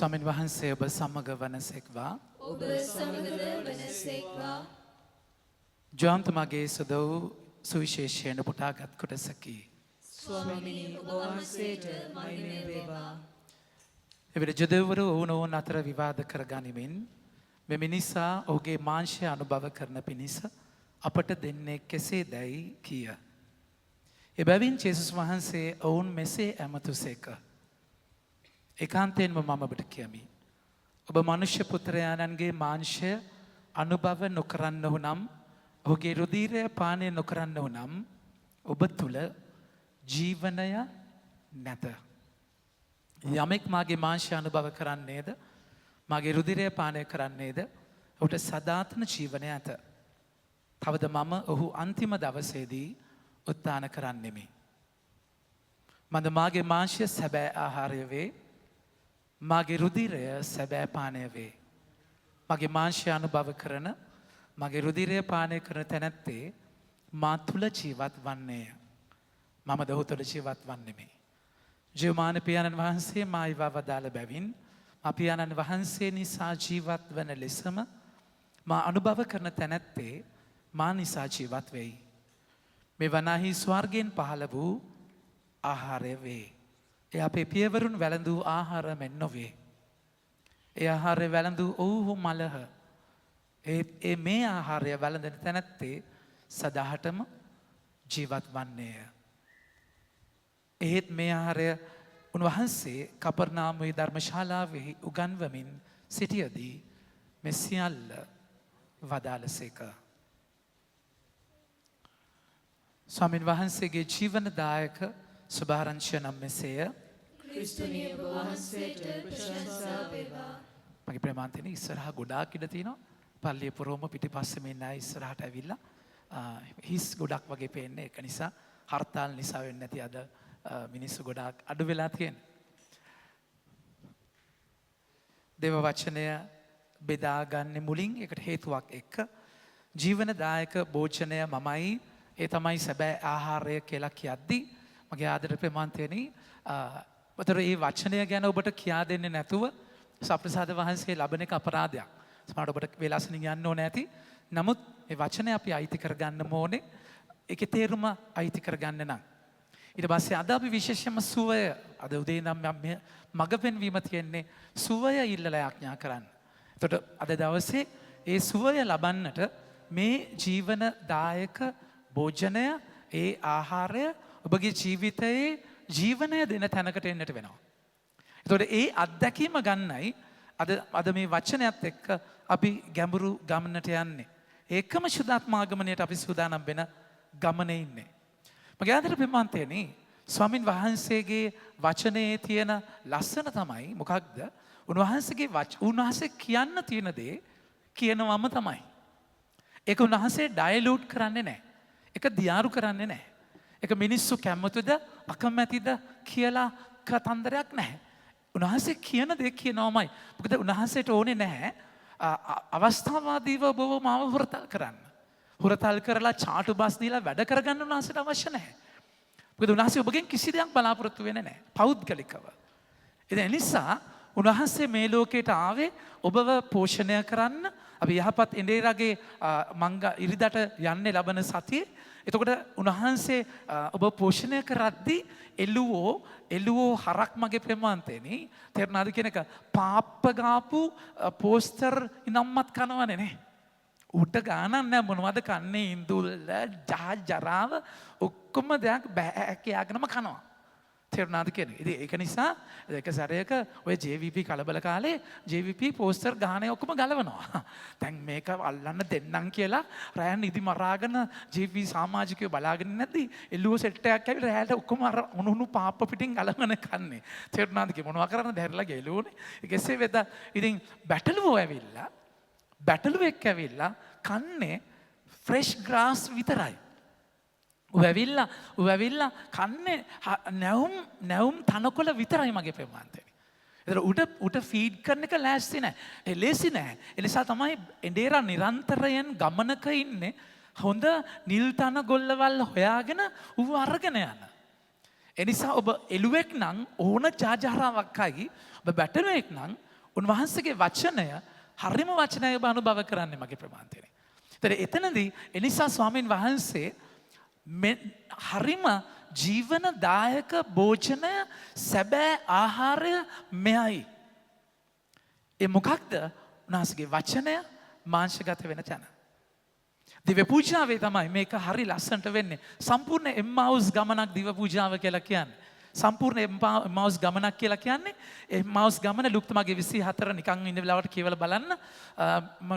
ස්වාමීන් වහන්සේ ඔබ සමග වනසෙක්වා. ඔබ සමගද වනසේක්වා. ජාන්තුමාගේ සුද වූ සුවිශේෂයෙන් පුටාගත් කොටසකි. ස්වාමිනී ඔබ වහන්සේට මහිමය වේවා. එවිට ජුදෙව්වරු ඔවුනොවුන් අතර විවාද කර ගනිමින් මෙම නිසා ඔහුගේ මාංශය අනුභව කරන පිණිස අපට දෙන්නේ කෙසේ දැයි කිය. එබැවින් ජේසුස් වහන්සේ ඔවුන් මෙසේ ඇමතුසේක. ඒකාන්තයෙන්ම මම ඔබට කියමි. ඔබ මනුෂ්‍ය පුත්‍රයාණන්ගේ මාංශය අනුභව නොකරන්නහු නම් ඔහුගේ රුධීරය පානය නොකරන්නහු නම් ඔබ තුල ජීවනය නැත. යමෙක් මාගේ මාංශය අනුභව කරන්නේද මාගේ රුධිරය පානය කරන්නේද ඔහුට සදාතන ජීවනය ඇත. තවද මම ඔහු අන්තිම දවසේදී උත්ථාන කරන්නෙමි. මන්ද මාගේ මාංශය සැබෑ ආහාරය වේ. මාගේ රුධිරය සැබෑ පානය වේ. මගේ මාංශය අනුභව කරන මගේ රුධිරය පානය කරන තැනැත්තේ මා තුල ජීවත් වන්නේය. මම ද ඔහු තුල ජීවත් වන්නෙමි. ජීවමාන පියාණන් වහන්සේ මා ඉවා වදාළ බැවින් පියාණන් වහන්සේ නිසා ජීවත් වන ලෙසම මා අනුභව කරන තැනැත්තේ මා නිසා ජීවත් වෙයි. මේ වනාහි ස්වර්ගයෙන් පහළ වූ ආහාරය වේ. එය අපේ පියවරුන් වැළඳූ ආහාර මෙන් නොවේ. ඒ ආහාරය වැළඳූ ඔවුහු මලහ. ඒ මේ ආහාරය වැළඳෙන තැනැත්තේ සදාහටම ජීවත් වන්නේය. එහෙත් මේ ආහාරය උන්වහන්සේ කපර්නාමුවේ ධර්මශාලාවෙහි උගන්වමින් සිටියදී මේ සියල්ල වදාළසේක. ස්වාමීන් වහන්සේගේ ජීවනදායක සුභාරංචිය නම් මෙසේය. ක්‍රිස්තුනි ඔබ වහන්සේට ප්‍රශංසා වේවා. මගේ ප්‍රේමාන්තනේ ඉස්සරහා ගොඩාක් ඉඩ තියෙනවා. පල්ලිය පුරවම පිටිපස්සේ මේ නෑ ඉස්සරහට ඇවිල්ලා හිස් ගොඩක් වගේ පේන්නේ. ඒක නිසා හර්තාල් නිසා වෙන්නේ නැති අද මිනිස්සු ගොඩාක් අඩු වෙලා තියෙනවා. දේව වචනය බෙදාගන්නේ මුලින් ඒකට හේතුවක් එක්ක ජීවනදායක භෝජනය මමයි ඒ තමයි සැබෑ ආහාරය කියලා කියද්දී මගේ ආදර ප්‍රේමාන්තයනි වතර මේ වචනය ගැන ඔබට කියා දෙන්නේ නැතුව සප්‍රසාද වහන්සේ ලබන එක අපරාධයක්. සමහරවිට ඔබට වේලාසනින් යන්න ඕනේ ඇති. නමුත් මේ වචනය අපි අයිති කරගන්න ඕනේ. ඒකේ තේරුම අයිති කරගන්න නම්. ඊට පස්සේ අද අපි විශේෂයෙන්ම සුවය අද උදේ ඉඳන් මග පෙන්වීම තියෙන්නේ සුවය ඉල්ලලා යාඥා කරන්න. එතකොට අද දවසේ ඒ සුවය ලබන්නට මේ ජීවනදායක භෝජනය ඒ ආහාරය ඔබගේ ජීවිතයේ ජීවනය දෙන තැනකට එන්නට වෙනවා. එතකොට ඒ අත්දැකීම ගන්නයි අද මේ වචනයත් එක්ක අපි ගැඹුරු ගමනට යන්නේ. ඒකම සුදාත්මාගමනයට අපි සූදානම් වෙන ගමනේ ඉන්නේ. මගේ ආදර ප්‍රේමාන්තයනි ස්වාමින් වහන්සේගේ වචනේ තියෙන ලස්සන තමයි මොකක්ද? උන්වහන්සේ කියන්න තියෙන දේ කියනවම තමයි. ඒක උන්වහන්සේ ඩයලූට් කරන්නේ නැහැ. ඒක දියාරු කරන්නේ නැහැ. ඒක මිනිස්සු කැමතිද අකමැතිද කියලා කතන්දරයක් නැහැ. උන්වහන්සේ කියන දේ කියනවමයි. මොකද උන්වහන්සේට ඕනේ නැහැ අවස්ථාවාදීව ඔබව මාව හුරතල් කරන්න. හුරතල් කරලා චාටු බස් දීලා වැඩ කරගන්න උන්වහන්සේට අවශ්‍ය නැහැ. මොකද උන්වහන්සේ ඔබගෙන් කිසි දෙයක් බලාපොරොත්තු වෙන්නේ නැහැ. පෞද්ගලිකව. ඒ නිසා උන්වහන්සේ මේ ලෝකයට ආවේ ඔබව පෝෂණය කරන්න. අපි යහපත් ඉන්දියාගේ ඉරිදට යන්නේ ලබන සතියේ. එතකොට උන්වහන්සේ ඔබ පෝෂණය කරද්දී එළුවෝ හරක් මගේ ප්‍රේමාන්තේනි තේරුණාද කියන එක පාප්ප ගාපු පෝස්ටර් ඉනම්මත් කනවනේ නේ. උට ගානක් නැහැ මොනවද කන්නේ ඉඳුල්ල ජරාව ඔක්කොම දෙයක් බෑ කියාගෙනම කනවා. තේරුණාද කියන්නේ. ඉතින් ඒක නිසා එක සැරයක ඔය JVP කලබල කාලේ JVP පෝස්ටර් ගානේ ඔක්කොම ගලවනවා. දැන් මේක අල්ලන්න දෙන්නම් කියලා රෑන් ඉදි මරාගෙන JVP සමාජිකයෝ බලාගෙන නැද්දි එළුව සෙට් එකක් ඇවිල්ලා රෑට ඔක්කොම අර උණුණු පාප්ප පිටින් ගලවන කන්නේ. තේරුණාද කිය මොනවා කරන්නද හැරලා ගෙලුවනේ. ඒකසේ වෙද ඉතින් බැටළුවෙක් ඇවිල්ලා කන්නේ ෆ්‍රෙෂ් ග්‍රාස් විතරයි. ඌ ඇවිල්ලා කන්නේ නැවුම් තනකොළ විතරයි මගේ ප්‍රේමාන්තේ. ඒතර උට ෆීඩ් කරන එක ලෑස්ති නැහැ. ලේසි නැහැ. ඒ නිසා තමයි එඬේරා නිරන්තරයෙන් ගමනක ඉන්නේ. හොඳ නිල් තන ගොල්ලවල් හොයාගෙන ඌ අරගෙන යන. ඒ නිසා ඔබ එළුවෙක් නම් ඕන ජාජාරාවක් අයි ඔබ බැටළුවෙක් නම් උන්වහන්සේගේ වචනය හරිම වචනය ඔබ අනුභව කරන්නේ මගේ ප්‍රමාන්තයනේ. එතනදී එනිසා ස්වාමීන් වහන්සේ හරිම ජීවනදායක භෝජනය සැබෑ ආහාරය මෙයයි. ඒ මොකක්ද? උන්වහන්සේගේ වචනය මාංශගත වෙන තැන. දිව්‍ය පූජාවේ තමයි මේක හරි ලස්සනට වෙන්නේ. සම්පූර්ණ එම්මාවුස් ගමනක් දිව්‍ය පූජාව කියලා කියන්නේ. සම්පූර්ණ එම්මාවුස් ගමනක් කියලා කියන්නේ එම්මාවුස් ගමන ලුක්තුමාගේ 24 නිකන් ඉන්න වෙලාවට කියවලා බලන්න.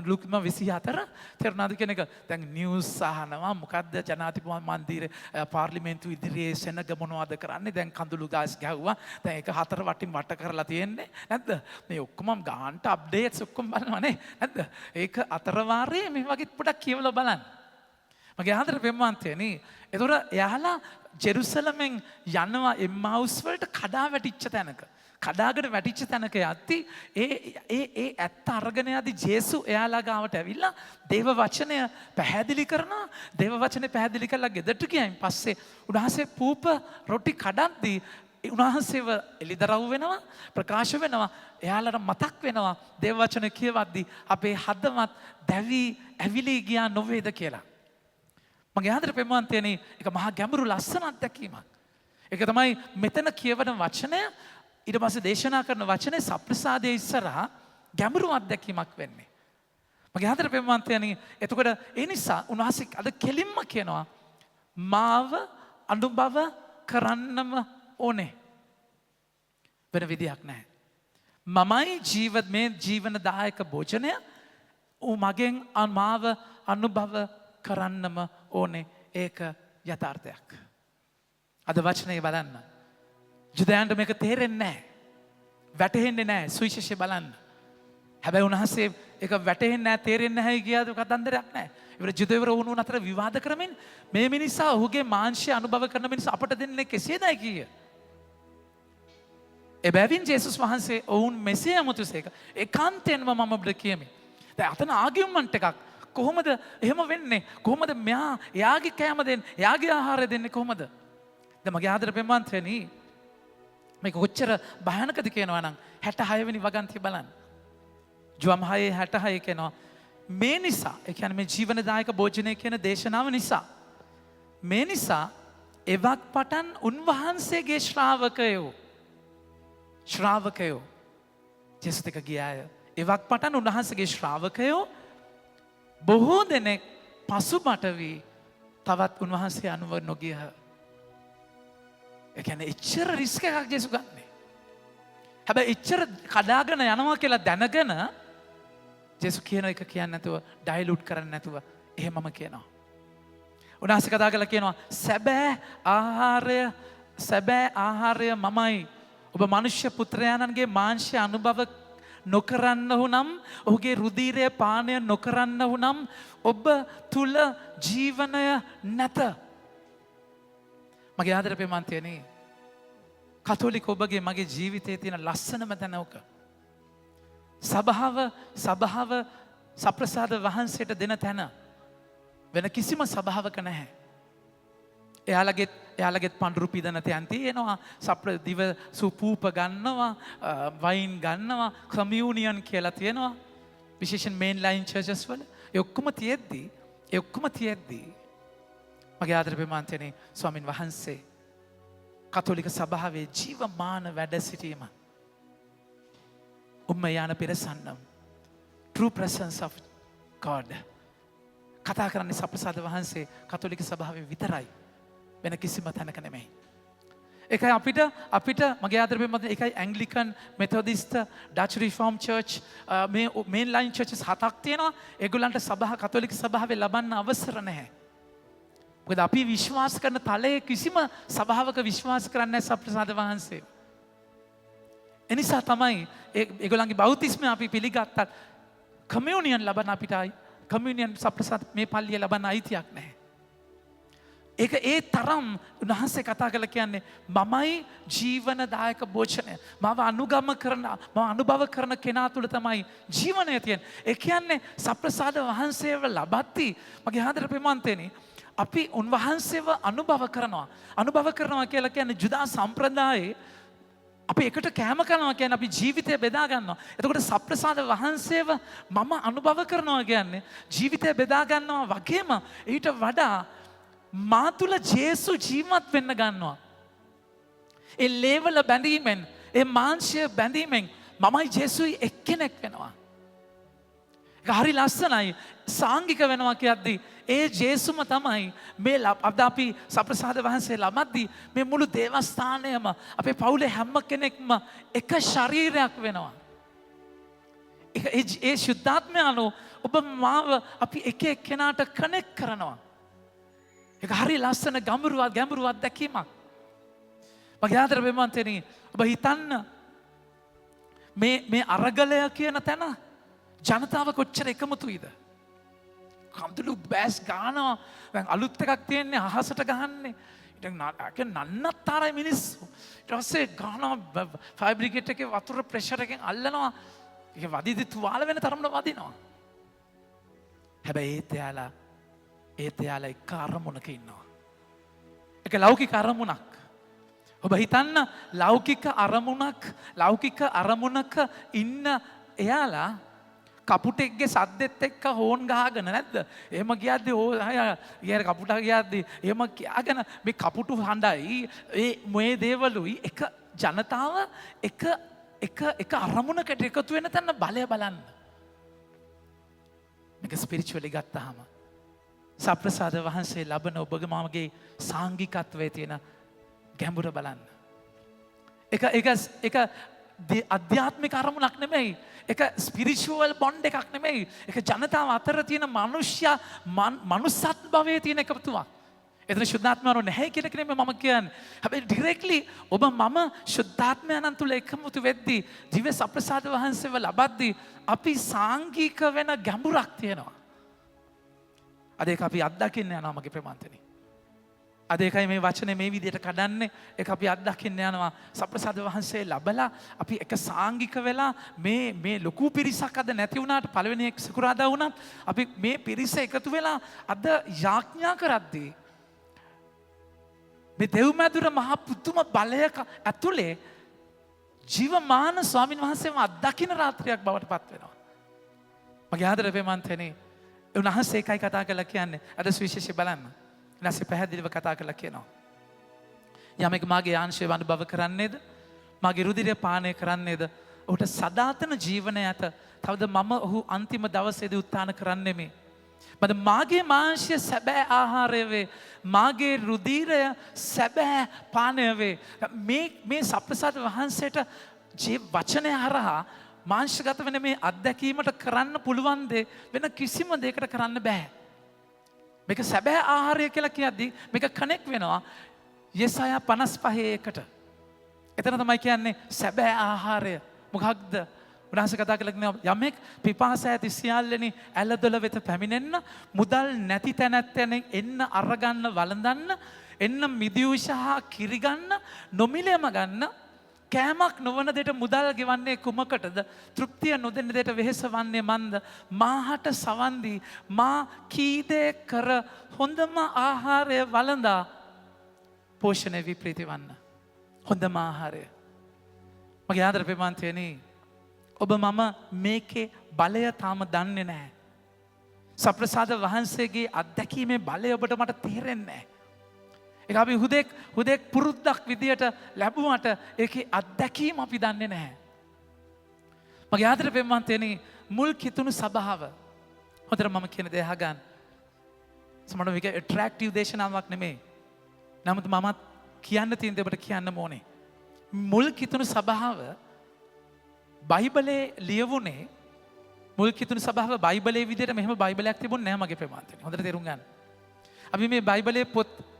ලුක්තුමා 24 තේරුණාද කියන එක. දැන් නිවුස් අහනවා මොකද්ද ජනාධිපති මන්දිරේ පාර්ලිමේන්තු ඉදිරියේ සෙනග මොනවද කරන්නේ? දැන් කඳුළු ගාස් ගැහුවා. දැන් ඒක හතර වටින් වට කරලා තියෙන්නේ. නැද්ද? මේ ඔක්කොම ගාන්ට අප්ඩේට්ස් ඔක්කොම බලනවානේ. නැද්ද? ඒක අතරවාරයේ මේ වගේ පොඩක් කියවලා බලන්න. මගේ ආදර පෙම්වන්තයනි, එතකොට එයාලා ජෙරුසලමෙන් යනවා එම්මාවුස් වලට කඩා වැටිච්ච තැනක. කඩාගෙන වැටිච්ච තැනක යද්දි ඒ ඇත්ත අරගෙන යද්දි ජේසු එයාලා ගාවට ඇවිල්ලා දේව වචනය පැහැදිලි කරනවා. දේව වචනේ පැහැදිලි කරලා ගෙදරට ගියයින් පස්සේ උන්වහන්සේ පූප රොටි කඩද්දී උන්වහන්සේව එලිදරව් වෙනවා, ප්‍රකාශ වෙනවා. එයාලට මතක් වෙනවා දේව වචන කියවද්දි අපේ හදවත් දැවි ඇවිලී ගියා නොවේද කියලා. මගේ ආදර පෙම්වන්තයනි, ඒක මහා ගැඹුරු ලස්සන අත්දැකීමක්. ඒක තමයි මෙතන කියවන වචනය ඊට පස්සේ දේශනා කරන වචනේ සප්‍රසාදයේ ඉස්සරහා ගැඹුරු අත්දැකීමක් වෙන්නේ. මගේ ආදර පෙම්වන්තයනි, එතකොට ඒ නිසා උන්වහන්සේ අද කෙලින්ම කියනවා මාව අනුභව කරන්නම ඕනේ. වෙන විදියක් නැහැ. මමයි මේ ජීවනදායක භෝජනය. ඌ මගෙන් මාව අනුභව කරන්නම ඕනේ. ඒක යථාර්ථයක්. අද වචනේ බලන්න. ජුදයන්ට මේක තේරෙන්නේ නැහැ. වැටහෙන්නේ නැහැ. සුවිශේෂය බලන්න. හැබැයි උන්වහන්සේ ඒක වැටහෙන්නේ නැහැ, තේරෙන්නේ නැහැ කියලාද කතන්දරයක් නැහැ. ඉවර ජුදෙවර වුණුන් අතර විවාද කරමින් මේ මිනිසා ඔහුගේ මාංශය අනුභව කරන මිනිසා අපට දෙන්නේ කෙසේදයි කීය. එබැවින් ජේසුස් වහන්සේ ඔවුන් මෙසේ අමුතුසේක ඒකාන්තයෙන්ම මම ඔබට කියමි. දැන් අතන ආගියුමන්ට් එකක්. කොහොමද එහෙම වෙන්නේ? කොහොමද මෙයා එයාගේ කෑම දෙන්නේ? එයාගේ ආහාරය දෙන්නේ කොහොමද? දැන් මගේ ආදර පෙම්වන්තයනි, මේක කොච්චර භයානකද කියනවා නම් 66 වෙනි වගන්තිය බලන්න. ජුවම් 6:66 කියනවා මේ නිසා, ඒ කියන්නේ මේ ජීවනදායක භෝජනය කියන දේශනාව නිසා, මේ නිසා එවක් පටන් උන්වහන්සේගේ ශ්‍රාවකයෝ ජේසුස් එක්ක ගියාය. එවක් පටන් උන්වහන්සේගේ ශ්‍රාවකයෝ බොහෝ දෙනෙක් පසුබට වී තවත් උන්වහන්සේ අනුව නොගියහ. ඒ කියන්නේ එච්චර රිස්ක් එකක් ජේසුස් ගන්නේ. හැබැයි එච්චර කඩාගෙන යනවා කියලා දැනගෙන ජේසුස් කියන එක කියන්නේ නැතුව, ඩයිලූට් කරන්නේ නැතුව එහෙමම කියනවා. උන්වහන්සේ කතා කරලා කියනවා සැබෑ ආහාරය මමයි. ඔබ මනුෂ්‍ය පුත්‍රයාණන්ගේ මාංශය අනුභව නොකරන්නහු නම්, ඔහුගේ රුධීරය පානය නොකරන්නහු නම් ඔබ තුල ජීවනය නැත. මගේ ආදර පෙම්වන්තයනි, කතෝලික ඔබගේ මගේ ජීවිතයේ තියෙන ලස්සනම තැන ඔක. සභාව සප්‍රසාද වහන්සේට දෙන තැන වෙන කිසිම සභාවක නැහැ. එයාලගෙත් පඳුරු පිදන තැන් තියෙනවා, දිව සුපූප ගන්නවා, වයින් ගන්නවා, කමියුනියන් කියලා තියෙනවා, විශේෂයෙන් මේන් ලයින් චර්චස් වල. ඒ ඔක්කොම තියෙද්දී මගේ ආදර පෙම්වන්තයනි, ස්වාමින් වහන්සේ කතෝලික සභාවේ ජීවමාන වැඩ සිටීම උම්මයාන පෙරසන්නම්, true presence of God කතා කරන්නේ සප්‍රසාද වහන්සේ කතෝලික සභාවේ විතරයි, වෙන කිසිම තැනක නෙමෙයි. ඒකයි අපිට මගේ ආදර පෙම්වන්තයනි, ඒකයි ඇන්ග්ලිකන්, මෙතොඩිස්ට්, ඩච් රිෆෝම් චර්ච්, මේ මේන් ලයින් චර්චස් 7ක් තියෙනවා. ඒගොල්ලන්ට කතෝලික සභාවේ ලබන්න අවසර නැහැ. මොකද අපි විශ්වාස කරන තලයේ කිසිම සභාවක විශ්වාස කරන්නේ නැහැ සප්‍රසාද වහන්සේ. එනිසා තමයි ඒගොල්ලන්ගේ බෞතිස්මය අපි පිළිගත්තත් කමියුනියන් ලබන අපිට කමියුනියන් සප්‍රසාද මේ පල්ලිය ලබන්න අයිතියක් නැහැ. ඒක ඒ තරම් උන්වහන්සේ කතා කරලා කියන්නේ මමයි ජීවනදායක භෝජනය. මම අනුභව කරන කෙනා තුළ තමයි ජීවනය තියෙන්නේ. ඒ කියන්නේ සප්‍රසාද වහන්සේව ලබද්දී මගේ ආදර පෙම්වන්තයනි, අපි උන්වහන්සේව අනුභව කරනවා කියලා කියන්නේ ජුදා සම්ප්‍රදායේ අපි එකට කෑම කනවා කියන්නේ අපි ජීවිතය බෙදා ගන්නවා. එතකොට සප්‍රසාද වහන්සේව මම අනුභව කරනවා කියන්නේ ජීවිතය බෙදා ගන්නවා වගේම ඊට වඩා මා තුළ ජේසු ජීවත් වෙන්න ගන්නවා. ඒ ලේවල බැඳීමෙන්, ඒ මාංශය බැඳීමෙන් මමයි ජේසුයි එක්කෙනෙක් වෙනවා. ඒක හරි ලස්සනයි. සාංගික වෙනවා කියද්දී ඒ ජේසුම තමයි මේ අද අපි සප්‍රසාද වහන්සේ ළමද්දී මේ මුළු දේවස්ථානයම අපේ පවුලේ හැම කෙනෙක්ම එක ශරීරයක් වෙනවා. ඒ ශුද්ධාත්මය අනුව ඔබ මාව අපි එක එක්කෙනාට කනෙක්ට් කරනවා. ඒක හරි ලස්සන ගැඹුරු අත්දැකීමක්. මගේ ආදර බෙමන්තෙනි ඔබ හිතන්න මේ අරගලය කියන තැන ජනතාව කොච්චර එකමුතුයිද? කම්තුළු බෑස් ගානවා. දැන් අලුත් එකක් තියෙන්නේ අහසට ගහන්නේ. ඉතින් නන්නත්තරයි මිනිස්සු. ඊට පස්සේ ගානවා ෆයර් බ්‍රිගේඩ් එකේ වතුර ප්‍රෙෂර් එකෙන් අල්ලනවා. ඒක වදිදි තුවාල වෙන තරමට වදිනවා. හැබැයි ඒත් එයාලා එක අරමුණක ඉන්නවා. ඒක ලෞකික අරමුණක්. ඔබ හිතන්න ලෞකික අරමුණක ඉන්න එයාලා කපුටෙක්ගේ සද්දෙත් එක්ක හෝන් ගහගෙන නැද්ද? එහෙම ගියද්දී ඊයර කපුටා ගියද්දී එහෙම කියාගෙන මේ කපුටු හඬයි මේ දේවලුයි එක ජනතාව එක අරමුණකට එකතු වෙන තැන බලය බලන්න. මේක ස්පිරිචුවලි ගත්තාම සප්‍රසාද වහන්සේ ලබන ඔබගේ මාගේ සාංගිකත්වයේ තියෙන ගැඹුර බලන්න. එක අධ්‍යාත්මික අරමුණක් නෙමෙයි. එක ස්පිරිචුවල් බොන්ඩ් එකක් නෙමෙයි. එක ජනතාව අතර තියෙන මනුස්සත් භවයේ තියෙන එකතුවක්. එතන ශුද්ධාත්මයන්ව නැහැ කියන එක නෙමෙයි මම කියන්නේ. හැබැයි ඩිරෙක්ට්ලි ඔබ මම ශුද්ධාත්මයන් තුළ එකමුතු වෙද්දී දිව්‍ය සප්‍රසාද වහන්සේව ලබද්දී අපි සාංගික වෙන ගැඹුරක් තියෙනවා. අද ඒක අපි අත්දකින්න යනවා මගේ ප්‍රමාන්තනේ. අද ඒකයි මේ වචනේ මේ විදිහට කඩන්නේ. ඒක අපි අත්දකින්න යනවා. සප්‍රසාද වහන්සේ ලබලා අපි එක සාංගික වෙලා මේ ලොකු පිරිසක් අද නැති වුණාට පළවෙනි සිකුරාදා වුණත් අපි මේ පිරිස එකතු වෙලා අද යාඥා කරද්දී මේ දෙව්මැදුර මහ පුදුම බලයක ඇතුලේ ජීවමාන ස්වාමීන් වහන්සේව අත්දකින්න රාත්‍රියක් බවට පත් වෙනවා. මගේ ආදර ප්‍රේමන්තනේ උන්වහන්සේ එකයි කතා කරලා කියන්නේ. අද සුවිශේෂී බලන්න. නැසෙ පැහැදිලිව කතා කරලා කියනවා. යමෙක් මාගේ ආංශය අනුභව කරන්නේද? මාගේ රුධිරය පානය කරන්නේද? ඔහුට සදාතන ජීවනය ඇත. තවද මම ඔහු අන්තිම දවසේදී උත්ථාන කරන්නේ මේ. මාගේ මාංශය සැබෑ ආහාරය වේ. මාගේ රුධිරය සැබෑ පානය වේ. මේ සප්‍රසාද වහන්සේට වචනය හරහා මාංශගත වෙන මේ අත්දැකීමට කරන්න පුළුවන් දේ වෙන කිසිම දෙයකට කරන්න බෑ. මේක සැබෑ ආහාරය කියලා කියද්දී මේක කනෙක්ට් වෙනවා යෙසායා 55:1ට. එතන තමයි කියන්නේ සැබෑ ආහාරය. මොකක්ද? උන්වහන්සේ කතා කළා යමෙක් පිපාස ඇති සියල්ලෙනි ඇලදොල වෙත පැමිණෙන්න මුදල් නැති තැනැත්තෙන් එන්න අරගන්න වළඳන්න එන්න මිදියුෂහා කිරි ගන්න නොමිලෙම ගන්න කෑමක් නොවන දෙට මුදල් ගෙවන්නේ කුමකටද? තෘප්තිය නොදෙන දෙට වෙහෙස වන්නේ මන්ද? මාහට සවන් දී මා කීදේ කර හොඳම ආහාරය වළඳා පෝෂණය විප්‍රීති වන්න. හොඳම ආහාරය. මගේ ආදර ප්‍රේමන්තයනි ඔබ මම මේකේ බලය තාම දන්නේ නැහැ. සප්‍රසාද වහන්සේගේ අත්දැකීමේ බලය ඔබට මට තේරෙන්නේ නැහැ. ඒක අපි හුදෙක් පුරුද්දක් විදියට ලැබුවට ඒකේ අත්දැකීම අපි දන්නේ නැහැ. මගේ ආදර ප්‍රේමන්තයනි මුල් කිතුණු සභාව හොඳට මම කියන දේ අහගන්න. සමහරවිට මේක ඇට්‍රැක්ටිව් දේශනාවක් නෙමෙයි. නමුත් මමත් කියන්න තියෙන දේ ඔබට කියන්න ඕනේ. මුල් කිතුණු සභාව බයිබලයේ ලියවුනේ මුල් කිතුණු සභාව බයිබලයේ විදියට මෙහෙම බයිබලයක් තිබුණේ නැහැ මගේ ප්‍රමාන්තනේ. හොඳට තේරුම් ගන්න. අපි මේ බයිබලයේ පොත්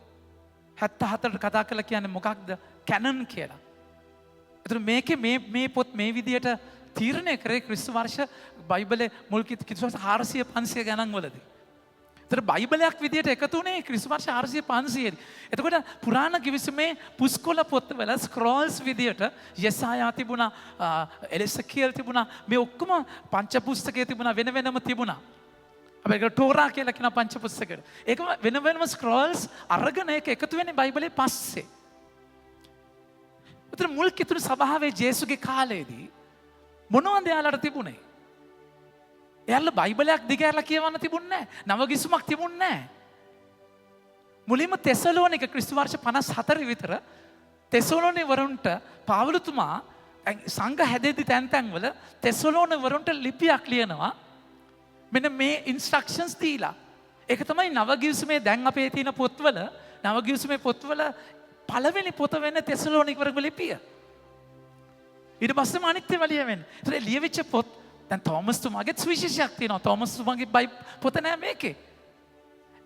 74ට කතා කරලා කියන්නේ මොකක්ද? කැනන් කියලා. ඒතර මේකේ මේ පොත් මේ විදියට තීරණය කරේ ක්‍රිස්තු වර්ෂ බයිබලයේ මුල් කිතුණු 400 500 ගණන් වලදී. ඒතර බයිබලයක් විදියට එකතු වුණේ ක්‍රිස්තු වර්ෂ 400 500 දී. එතකොට පුරාණ කිවිසුමේ පුස්කොළ පොත්වල ස්ක්‍රෝල්ස් විදියට යෙසායා තිබුණා, එලෙසකියල් තිබුණා, මේ ඔක්කොම පංච පුස්තකයේ තිබුණා, වෙන වෙනම තිබුණා. අපේ ටෝරා කියලා කියන පංච පුස්තකෙට. ඒක වෙන වෙනම ස්ක්‍රෝල්ස් අරගෙන ඒක එකතු වෙන්නේ බයිබලයේ පස්සේ. උතන මුල් කිතුණු සභාවේ ජේසුගේ කාලේදී මොනවද එයාලට තිබුණේ? එයාලා බයිබලයක් දිගහැරලා කියවන්න තිබුණේ නැහැ. නව ගිසුමක් තිබුණේ නැහැ. මුලින්ම තෙසලෝනික ක්‍රිස්තු වර්ෂ 54 විතර තෙසලෝනි වරුන්ට පාවුලතුමා සංඝ හැදෙද්දි තැන් තැන්වල තෙසලෝනි වරුන්ට ලිපියක් ලියනවා. මෙන්න මේ ඉන්ස්ට්‍රක්ෂන්ස් දීලා. ඒක තමයි නව ගිවිසුමේ දැන් අපේ තියෙන පොත්වල නව ගිවිසුමේ පොත්වල පළවෙනි පොත වෙන තෙසලෝනික වරු ලිපිය. ඊට පස්සේ අනිත් ඒවා ලියවෙන්නේ. ඒතර ලියවිච්ච පොත් දැන් තෝමස් තුමාගේ සුවිශේෂයක් තියෙනවා. තෝමස් තුමාගේ පොත නෑ මේකේ.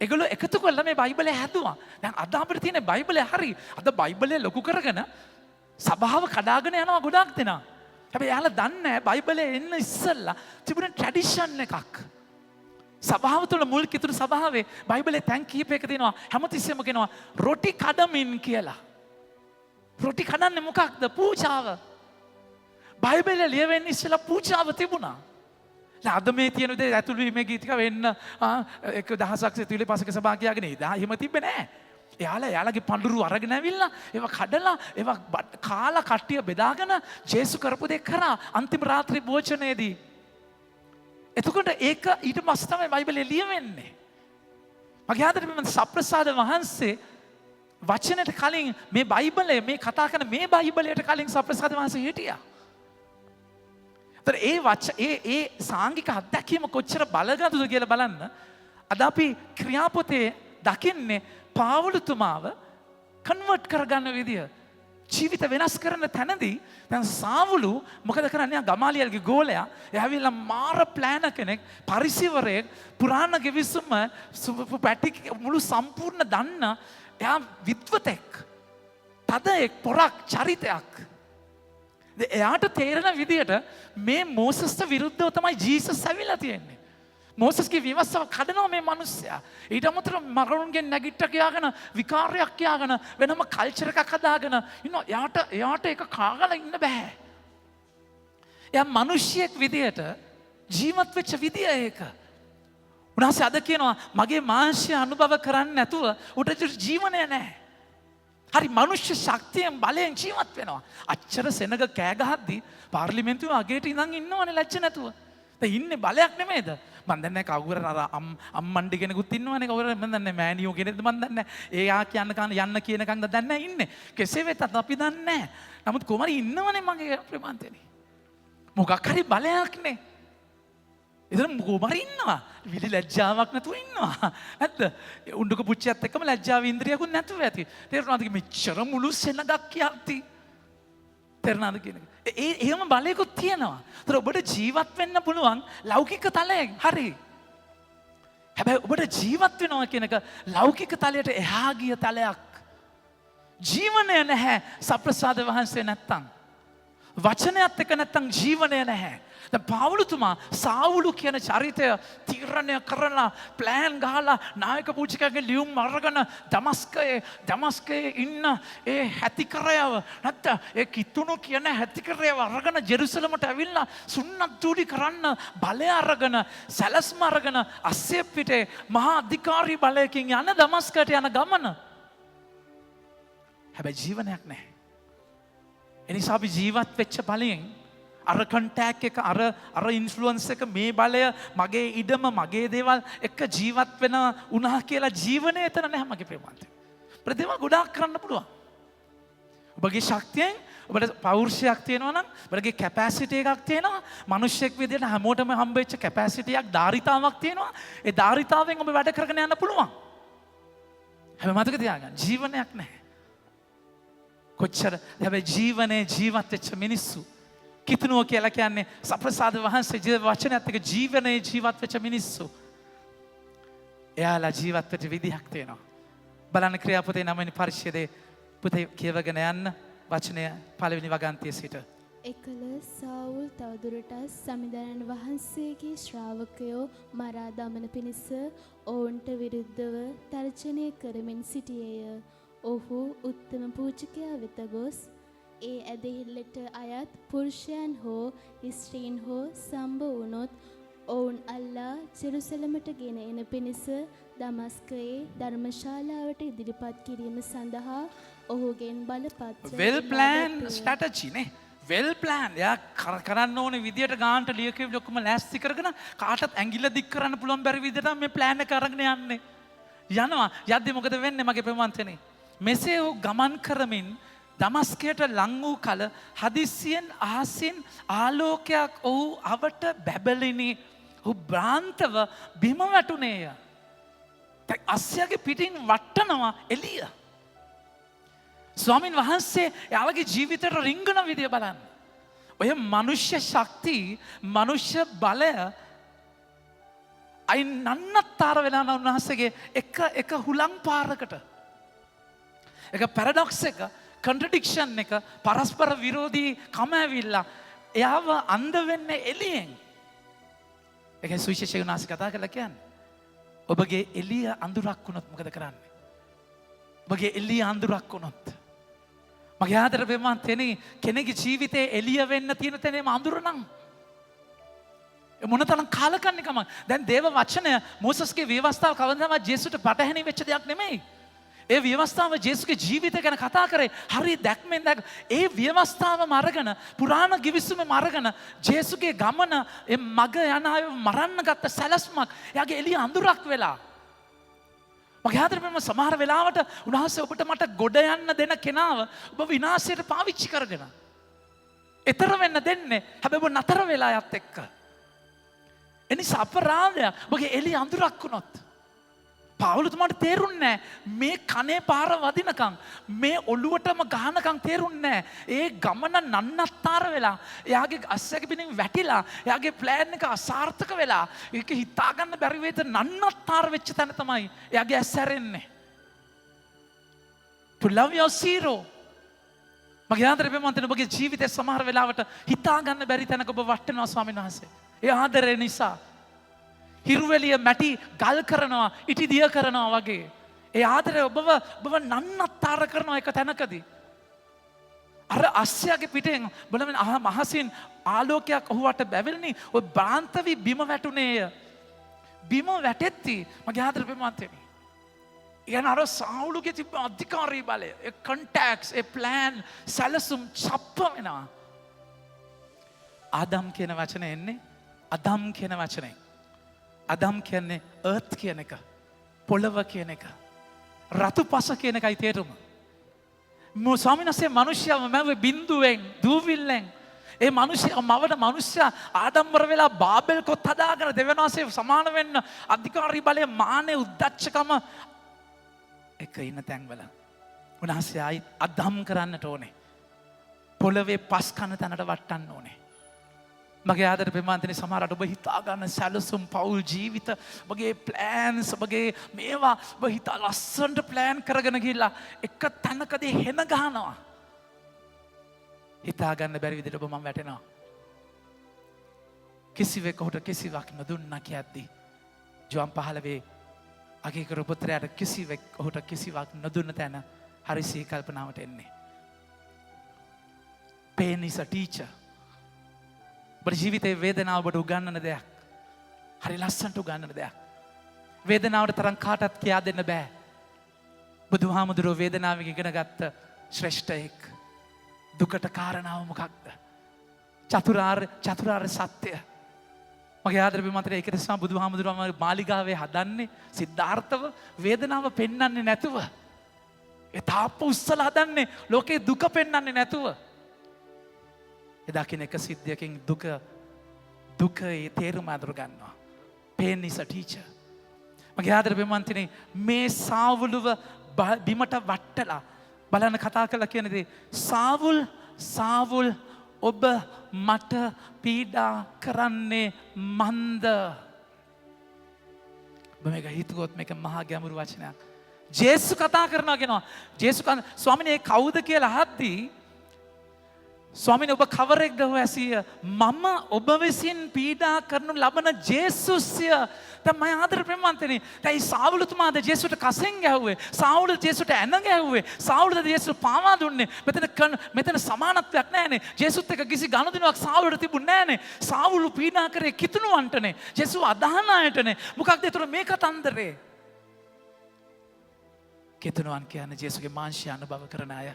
ඒගොල්ලෝ එකතු කරලා මේ බයිබලය හැදුවා. දැන් අද අපිට තියෙන බයිබලය හරි. අද බයිබලය ලොකු කරගෙන සභාව කඩාගෙන යනවා ගොඩාක් දෙනා. හැබැයි එයාලා දන්නේ නැහැ බයිබලයේ එන්න ඉස්සෙල්ලා තිබුණ ට්‍රැඩිෂන් එකක්. සභාව තුළ මුල් කිතුණු සභාවේ බයිබලයේ තැන් කිහිපයක තියෙනවා හැමතිස්සෙම කියනවා රොටි කඩමින් කියලා. රොටි කඩන්නේ මොකක්ද? පූජාව. බයිබලයේ ලියවෙන්නේ ඉස්සෙල්ලා පූජාව තිබුණා. අද මේ තියෙන දේ ඇතුළු වීමේ ගීතික වෙන්න එක දහසක් සිතුවිලි පසක සභා කියාගෙන ඉදා එහෙම තිබ්බේ නැහැ. එයාලගේ පඳුරු අරගෙන ඇවිල්ලා ඒවා කඩලා ඒවා කාලා කට්ටිය බෙදාගෙන ජේසු කරපු දේ කරා අන්තිම රාත්‍රී භෝජනයේදී. එතකොට ඒක ඊට පස්සේ තමයි බයිබලයේ ලියවෙන්නේ. මගේ ආදරේ මම සප්‍රසාද වහන්සේ වචනයට කලින් මේ බයිබලයේ මේ කතා කරන මේ බයිබලයට කලින් සප්‍රසාද වහන්සේ හිටියා. ඒ සාංගික අත්දැකීම කොච්චර බලගතුද කියලා බලන්න. අද අපි ක්‍රියාපොතේ දකින්නේ පාවුලතුමාව කන්වර්ට් කරගන්න විදිය. ජීවිත වෙනස් කරන තැනදී දැන් සාවුලු මොකද කරන්නේ? ගමාලියල්ගේ ගෝලයා එයාවිල්ලා මාර ප්ලෑන කෙනෙක්, පරිසිවරයෙක්, පුරාණ ගෙවිසුම පැටි මුළු සම්පූර්ණ දන්න එයා විද්වතෙක්. තදයෙක්, පොරක්, චරිතයක්. එයාට තේරෙන විදියට මේ මෝසස්ට විරුද්ධව තමයි ජීසස් ඇවිල්ලා තියෙන්නේ. මෝසස්ගේ විවස්සව කඩනවා මේ මිනිස්සයා. ඊට අමතරව මරුන්ගෙන් නැගිට්ට කියාගෙන විකාරයක් කියාගෙන වෙනම කල්චර් එකක් හදාගෙන ඉන්නවා. එයාට ඒක කාගලා ඉන්න බෑ. එයා මිනිසියෙක් විදියට ජීවත් වෙච්ච විදිය ඒක. උන්වහන්සේ අද කියනවා මගේ මාංශය අනුභව කරන්නේ නැතුව උට ජීවනය නැහැ. හරි මනුෂ්‍ය ශක්තියෙන් බලයෙන් ජීවත් වෙනවා. අච්චර සෙනග කෑ ගහද්දි පාර්ලිමේන්තුවේ අගේට ඉඳන් ඉන්නවනේ ලැජ්ජ නැතුව. දැන් ඉන්නේ බලයක් නෙමෙයිද? මන් දන්නේ නැහැ කවුරු අර අම්මන්ඩි කෙනෙකුත් ඉන්නවනේ කවුරු මන් දන්නේ මෑනියෝ කෙනෙක්ද මන් දන්නේ නැහැ. එයා යන්න කියනකන් දන්නේ නැහැ ඉන්නේ. කෙසේ වෙතත් අපි දන්නේ නැහැ. නමුත් කොහමද ඉන්නවනේ මගේ ප්‍රමාන්තේනේ. මොකක් හරි බලයක්නේ. ඉතින් කොහමද ඉන්නවා? විලි ලැජ්ජාවක් නැතුව ඉන්නවා. නැද්ද? උණ්ඩුක පුච්චියත් එක්කම ලැජ්ජාව ඉන්ද්‍රියකුත් නැතුව ඇති. තේරුණාද මෙච්චර මුළු සෙනගක් කියද්දි. තේරුණාද කියන එක? එහෙම බලයකුත් තියෙනවා. ඒතර ඔබට ජීවත් වෙන්න පුළුවන් ලෞකික තලයෙන්. හරි. හැබැයි ඔබට ජීවත් වෙනවා කියන එක ලෞකික තලයට එහා ගිය තලයක්. ජීවනය නැහැ සප්‍රසාද වහන්සේ නැත්තම්. වචනයත් එක්ක නැත්තම් ජීවනය නැහැ. දැන් පාවුලතුමා සාවුලු කියන චරිතය තීරණය කරලා ප්ලෑන් ගහලා නායක පූජකයාගේ ලියුම් අරගෙන දමස්කයේ ඉන්න ඒ හැතිකරයව නැත්නම් ඒ කිතුණු කියන හැතිකරයව අරගෙන ජෙරුසලමට ඇවිල්ලා සුන්නත් දූඩි කරන්න බලය අරගෙන සැලස්ම අරගෙන අස්සේ පිටේ මහා අධිකාරී බලයකින් යන දමස්කයට යන ගමන. හැබැයි ජීවනයක් නැහැ. එනිසා අපි ජීවත් වෙච්ච බලයෙන් අර කන්ටැක්ට් එක අර ඉන්ෆ්ලුවන්ස් එක මේ බලය මගේ ඉඩම මගේ දේවල් එක ජීවත් වෙන උනා කියලා ජීවනය එතන නැහැ මගේ ප්‍රේමාන්තේ. ප්‍රතිම ගොඩාක් කරන්න පුළුවන්. ඔබගේ ශක්තියෙන් ඔබට පෞරුෂයක් තියෙනවා නම් ඔබගේ කැපැසිටි එකක් තියෙනවා. මිනිස්සෙක් විදියට හැමෝටම හම්බෙච්ච කැපැසිටි එකක් ධාරිතාවක් තියෙනවා. ඒ ධාරිතාවෙන් ඔබ වැඩ කරගෙන යන්න පුළුවන්. හැබැයි මතක තියාගන්න ජීවනයක් නැහැ. කොච්චර හැබැයි ජීවනයේ ජීවත් වෙච්ච මිනිස්සු කිතුනුව කියලා කියන්නේ සප්‍රසාද වහන්සේ ජීව වචනයත් එක්ක ජීවනයේ ජීවත් වෙච්ච මිනිස්සු. එයාලා ජීවත් වෙච්ච විදිහක් තියෙනවා. බලන්න ක්‍රියාපොතේ 9 වෙනි පරිච්ඡේදයේ පුතේ කියවගෙන යන්න වචනය පළවෙනි වගන්තිය සිට. එකල සාවුල් තවදුරටත් සමිඳානන් වහන්සේගේ ශ්‍රාවකයෝ මරා දමන පිණිස ඔවුන්ට විරුද්ධව තර්ජනය කරමින් සිටියේය. ඔහු උත්තම පූජකයා වෙත ගොස් ඒ ඇදහිල්ලට අයත් පුරුෂයන් හෝ ස්ත්‍රීන් හෝ සම්බ වුණොත් ඔවුන් අල්ලා ජෙරුසලමට ගෙන එන පිණිස දමස්කයේ ධර්මශාලාවට ඉදිරිපත් කිරීම සඳහා ඔහුගෙන් බලපත්‍ර වෙල් ඉල්ලා ප්ලෑන් ගත්තුය. ස්ට්‍රැටජි නේ. වෙල් ප්ලෑන්. එයා කරන්න ඕනේ විදියට ගානට ලියකෙවි ඔක්කොම ලෑස්ති කරගෙන කාටත් ඇඟිල්ල දික් කරන්න පුළුවන් බැරි විදියට මේ ප්ලෑන් එක අරගෙන යන්නේ. යනවා. යද්දි මොකද වෙන්නේ මගේ ප්‍රමාන්තනේ? මෙසේ ඔහු ගමන් කරමින් දමස්කයට ලං වූ කල හදිස්සියෙන් අහසින් ආලෝකයක් ඔහු අවට බැබලිනි. ඔහු භ්‍රාන්තව බිම වැටුනේය. අස්සයාගේ පිටින් වට්ටනවා එළිය. ස්වාමීන් වහන්සේ එයාලගේ ජීවිතයට රිංගන විදිය බලන්න. ඔය මනුෂ්‍ය ශක්ති මනුෂ්‍ය බලය අයි නන්නත්තාර වෙලා යන උන්වහන්සේගේ එක හුලං පාරකට. එක පැරඩොක්ස් එක කන්ට්‍රඩික්ෂන් එක පරස්පර විරෝධී කම ඇවිල්ලා එයාව අන්ධ වෙන්නේ එළියෙන්. ඒකයි සුවිශේෂී උන්වහන්සේ කතා කරලා කියන්නේ. ඔබගේ එළිය අඳුරක් වුණොත් මොකද කරන්නේ? ඔබගේ එළිය අඳුරක් වුණොත් මගේ ආදර බෙමන් තෙනේ කෙනෙකුගේ ජීවිතේ එළිය වෙන්න තියෙන තැනේම අඳුර නම් මොනතරම් කාලකන්නිකම. දැන් දේව වචනය මෝසස්ගේ ව්‍යවස්ථාව කවදාවත් ජේසුට පටහැනි වෙච්ච දෙයක් නෙමෙයි. ඒ ව්‍යවස්ථාව ජේසුගේ ජීවිතය ගැන කතා කරේ හරි දැක්මෙන් දැක්. ඒ ව්‍යවස්ථාවම අරගෙන පුරාණ ගිවිසුමම අරගෙන ජේසුගේ ගමන ඒ මග යන අය මරන්න ගත්ත සැලැස්මක් එයාගේ එළිය අඳුරක් වෙලා. මගේ ආදරෙම සමහර වෙලාවට උන්වහන්සේ ඔබට මට ගොඩ යන්න දෙන කෙනාව ඔබ විනාශයට පාවිච්චි කරගෙන ඈතර වෙන්න දෙන්නේ. හැබැයි ඔබ නතර වෙලා යත් එක්ක. එනිසා අපරාධයක් ඔබගේ එළිය අඳුරක් වුණොත් පාවුලතුමාට තේරුන්නේ මේ කනේ පාර වදිනකම් මේ ඔළුවටම ගහනකම් තේරුන්නේ ඒ ගමන නන්නත්තර වෙලා එයාගේ අස්සගේ පිටින් වැටිලා එයාගේ ප්ලෑන් එක අසාර්ථක වෙලා ඒක හිතා ගන්න බැරි වේද නන්නත්තර වෙච්ච තැන තමයි එයාගේ ඇස් හැරෙන්නේ. To love your zero. මගේ ආදරේ ප්‍රේමවන්තනි ඔබගේ ජීවිතේ සමහර වෙලාවට හිතා ගන්න බැරි තැනක ඔබ වටනවා ස්වාමීන් වහන්සේ. ඒ ආදරේ නිසා හිරුවෙලිය මැටි ගල් කරනවා ඉටි දිය කරනවා වගේ. ඒ ආදරය ඔබව නන්නත්තර කරනවා එක තැනකදී. අර අස්සයාගේ පිටෙන් බලමින් මහසින් ආලෝකයක් ඔහුවට බැවිලනි ඔය බාන්තවි බිම වැටුනේය. බිම වැටෙද්දී මගේ ආදර ප්‍රේමවන්තනි. ඉගෙන අර සාවුලුගේ තිබ්බ අධිකාරී බලය, ඒ කන්ටැක්ට්ස්, ඒ ප්ලෑන්, සැලසුම් ڇප්ප වෙනවා. ආදම් කියන වචනේ එන්නේ අදම් කියන වචනේ. අදම් කියන්නේ earth කියන එක, පොළව කියන එක, රතු පස කියන එකයි තේරුම. ස්වාමීන් වහන්සේ මිනිස්යාව මැව්වේ බින්දුවෙන්, දූවිල්ලෙන්. ඒ මිනිස්යා මවන මිනිස්යා ආඩම්බර වෙලා බාබෙල් කොත් හදාගෙන දෙවියන් වහන්සේ සමාන වෙන්න අධිකාරී බලය, මානෙ, උද්දච්චකම එක ඉන්න තැන්වල උන්වහන්සේ ආයි අදම් කරන්නට ඕනේ. පොළවේ පස් කන තැනට වට්ටන්න ඕනේ. මගේ ආදර ප්‍රේමවන්තනි සමහරට ඔබ හිතා ගන්න සැලසුම් පෞල් ජීවිත ඔබගේ ප්ලෑන්ස් ඔබගේ මේවා ඔබ හිතා ලස්සනට ප්ලෑන් කරගෙන ගිහිල්ලා එක තැනකදී හෙන ගහනවා. හිතා ගන්න බැරි විදිහට ඔබ මම වැටෙනවා. කිසිවෙක් ඔහුට කිසිවක් නොදුන්නා කියද්දී ජෝන් 15 අගේකරු පුත්‍රයාට කිසිවෙක් ඔහුට කිසිවක් නොදුන්න තැන හරි සී කල්පනාවට එන්නේ. Pain is a teacher. ඔබට ජීවිතේ වේදනාව ඔබට උගන්වන දෙයක්. හරි ලස්සනට උගන්වන දෙයක්. වේදනාවට තරම් කාටවත් කියා දෙන්න බෑ. බුදුහාමුදුරුවෝ වේදනාවෙන් ඉගෙන ගත්ත ශ්‍රේෂ්ඨයෙක්. දුකට කාරණාව මොකක්ද? චතුරාර්ය සත්‍ය. මගේ ආදර බිමන්තර ඒක නිසා බුදුහාමුදුරුවෝ මාලිගාවේ හදන්නේ සිද්ධාර්ථව වේදනාව පෙන්වන්නේ නැතුව. ඒ තාප්ප උස්සලා හදන්නේ ලෝකේ දුක පෙන්වන්නේ නැතුව. එදා කියන එක සිද්ධියකින් දුක ඒ තේරුම අඳුර ගන්නවා. Pain is a teacher. මගේ ආදර බෙමන්තිනේ මේ සාවුලුව බිමට වට්ටලා බලන්න කතා කළා කියන දේ සාවුල් ඔබ මට පීඩා කරන්නේ මන්ද. ඔබ මේක හිතුවොත් මේක මහා ගැඹුරු වචනයක්. ජේසු කතා කරනවා කියනවා. ජේසු ස්වාමීනි ඒ කවුද කියලා අහද්දී ස්වාමීනි ඔබ කවරෙක්ද ඇසිය මම ඔබ විසින් පීඩා කරනු ලබන ජේසුස්ය. දැන් මම ආදර ප්‍රේමවන්තනි දැන් සාවුලතුමාද ජේසුට කසෙන් ගැහුවේ. සාවුල ජේසුට ඇන ගැහුවේ. සාවුලද ජේසුට පාවා දුන්නේ. මෙතන සමානත්වයක් නැහැනේ. ජේසුත් එක්ක කිසි ගනුදෙනුවක් සාවුලට තිබුණේ නැහැනේ. සාවුල පීඩා කරේ කිතුණුවන්ටනේ. ජේසු අදහන අයටනේ. මොකක්ද ඒතර මේ කතන්දරේ? කිතුණුවන් කියන්නේ ජේසුගේ මාංශය අනුභව කරන අය.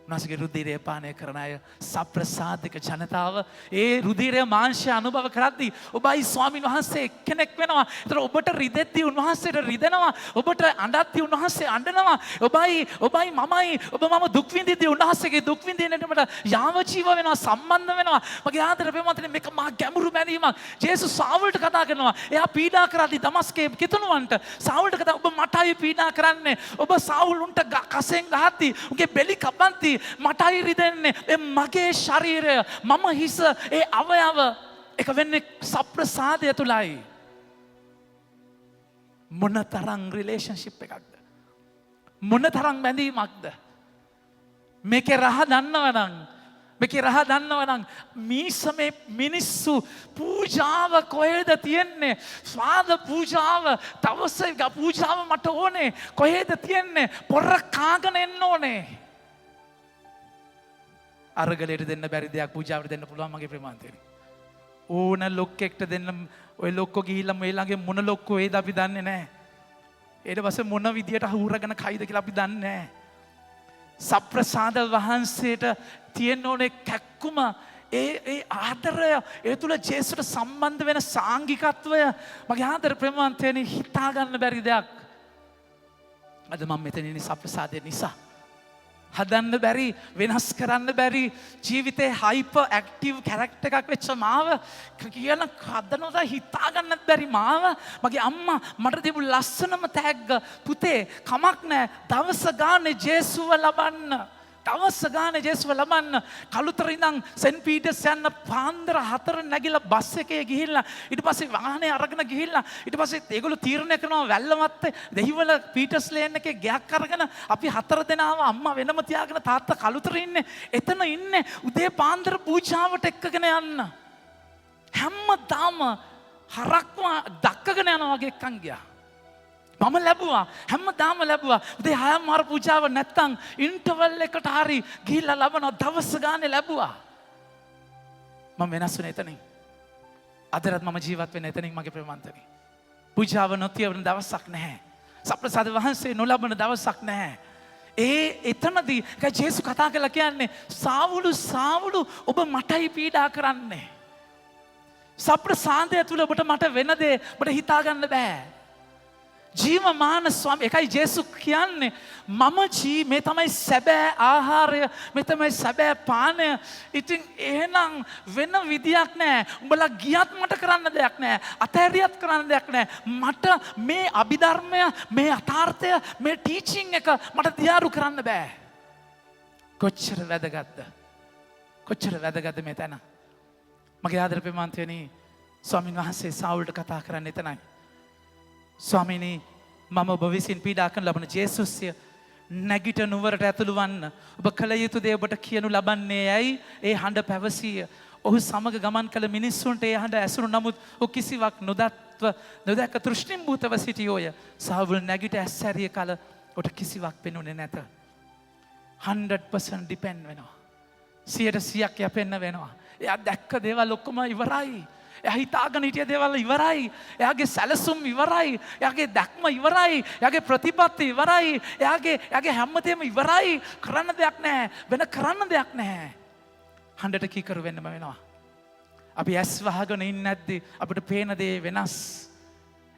උන්වහන්සේගේ රුධිරය පානය කරන අය සප්‍රසාදික ජනතාව ඒ රුධිරය මාංශය අනුභව කරද්දී ඔබයි ස්වාමීන් වහන්සේ එක්කෙනෙක් වෙනවා. ඒතර ඔබට රිදෙද්දී උන්වහන්සේට රිදෙනවා. ඔබට අඬද්දී උන්වහන්සේ අඬනවා. ඔබයි මමයි මම දුක් විඳිද්දී උන්වහන්සේගේ දුක් විඳින්නට යාව ජීව වෙනවා සම්බන්ධ වෙනවා. මගේ ආදර ප්‍රේමවන්තනි මේක මා ගැඹුරු බැඳීමක්. ජේසුස් සාවුලට කතා කරනවා. එයා පීඩා කරද්දී දමස්කේ කිතුණුවන්ට සාවුලට කතා ඔබ මටයි පීඩා කරන්නේ. ඔබ සාවුලුන්ට කසෙන් ගහද්දී උගේ බෙලි කපද්දී මටයි රිදෙන්නේ මගේ ශරීරය මම හිස ඒ අවයව එක වෙන්නේ සප්‍රසාදය තුලයි. මොනතරම් රිලේෂන්ෂිප් එකක්ද? මොනතරම් බැඳීමක්ද? මේකේ රහ දන්නවනම් මේ මිනිස්සු පූජාව කොහෙද තියෙන්නේ? ස්වාද පූජාව තවසේ පූජාව මට ඕනේ කොහෙද තියෙන්නේ? පොර කාගෙන එන්න ඕනේ. අරගලයට දෙන්න බැරි දෙයක් පූජාවට දෙන්න පුළුවන් මගේ ප්‍රේමාන්තේනි. ඕන ලොක්කෙක්ට දෙන්න ඔය ලොක්කෝ ගිහිල්ලා මේ ළඟේ මොන ලොක්කෝ වේද අපි දන්නේ නැහැ. ඊට පස්සේ මොන විදියට හුරගෙන කයිද කියලා අපි දන්නේ නැහැ. සප්‍රසාද වහන්සේට තියෙන ඕනේ කැක්කුම ඒ ආදරය ඒ තුල ජේසුට සම්බන්ධ වෙන සාංගිකත්වය මගේ ආදර ප්‍රේමාන්තේනි හිතා ගන්න බැරි දෙයක්. අද මම මෙතන ඉන්නේ සප්‍රසාදේ නිසා. හදන්න බැරි වෙනස් කරන්න බැරි ජීවිතේ හයිපර් ඇක්ටිව් කැරක්ටර් එකක් වෙච්ච මාව කියන හදනවද හිතා ගන්නත් බැරි මාව මගේ අම්මා මට දීපු ලස්සනම තෑග්ග පුතේ කමක් නැහැ දවස ගානේ ජේසුව ලබන්න. දවස් ගානේ ජේසුව ලබන්න. කළුතර ඉඳන් සෙන්ට් පීටර්ස් යන්න පාන්දර 4 නැගිලා බස් එකේ ගිහිල්ලා ඊට පස්සේ වාහනේ අරගෙන ගිහිල්ලා ඊට පස්සේ ඒගොල්ලෝ තීරණය කරනවා වැල්ලවත්තේ දෙහිවල පීටර්ස් ලේන් එකේ ගයක් අරගෙන අපි 4 දෙනාව අම්මා වෙනම තියාගෙන තාත්තා කළුතර ඉන්නේ. එතන ඉන්නේ උදේ පාන්දර පූජාවට එක්කගෙන යන්න. හැමදාම හරක්ම දක්කගෙන යනවා වගේ එක්කන් ගියා. මම ලැබුවා හැමදාම ලැබුවා. උදේ 6 මාර පූජාව නැත්තම් ඉන්ටර්වල් එකට හරි ගිහිල්ලා ලබන දවස් ගානේ ලැබුවා. මම වෙනස් වෙන එතනින්. අදටත් මම ජීවත් වෙන එතනින් මගේ ප්‍රේමවන්තනි. පූජාව නොතියවන දවසක් නැහැ. සප්‍රසාද වහන්සේ නොලබන දවසක් නැහැ. එතනදී ජේසු කතා කරලා කියන්නේ සාවුලු ඔබ මටයි පීඩා කරන්නේ. සප්‍රසාදය තුල ඔබට මට වෙන දේ ඔබට හිතා ගන්න බෑ. ජීවමාන ස්වාමී එකයි ජේසු කියන්නේ මම මේ තමයි සැබෑ ආහාරය මේ තමයි සැබෑ පානය. ඉතින් එහෙනම් වෙන විදියක් නැහැ. උඹලා ගියත් මට කරන්න දෙයක් නැහැ. අතහැරියත් කරන්න දෙයක් නැහැ. මට මේ අභිධර්මය මේ යථාර්ථය මේ ටීචින් එක මට දියාරු කරන්න බෑ. කොච්චර වැදගත්ද මේ තැන. මගේ ආදර ප්‍රේමවන්තයනි ස්වාමීන් වහන්සේ සාවුල්ට කතා කරන්න එතනයි. ස්වාමීනි මම ඔබ විසින් පීඩා කරන ලබන ජේසුස්ය නැගිට නුවරට ඇතුළු වන්න ඔබ කළ යුතු දේ ඔබට කියනු ලබන්නේ ඇයි ඒ හඬ පැවසිය. ඔහු සමග ගමන් කළ මිනිස්සුන්ට ඒ හඬ ඇසුණු නමුත් ඔහු කිසිවක් නොදැක්ක තෘෂ්ණිම්භූතව සිටියෝය. සාවුල් නැගිට ඇස්සැරිය කල ඔට කිසිවක් පෙනුනේ නැත. 100% ඩිපෙන්ඩ් වෙනවා. 100% යැපෙන්න වෙනවා. එයා දැක්ක දේවල් ඔක්කොම ඉවරයි. එයා හිතාගෙන හිටිය දේවල් ඉවරයි. එයාගේ සැලසුම් ඉවරයි. එයාගේ දැක්ම ඉවරයි. එයාගේ ප්‍රතිපත්ති ඉවරයි. එයාගේ හැමදේම ඉවරයි. කරන්න දෙයක් නැහැ. වෙන කරන්න දෙයක් නැහැ. හඬට කීකරු වෙන්නම වෙනවා. අපි ඇස් වහගෙන ඉන්නේ නැද්දි අපිට පේන දේ වෙනස්.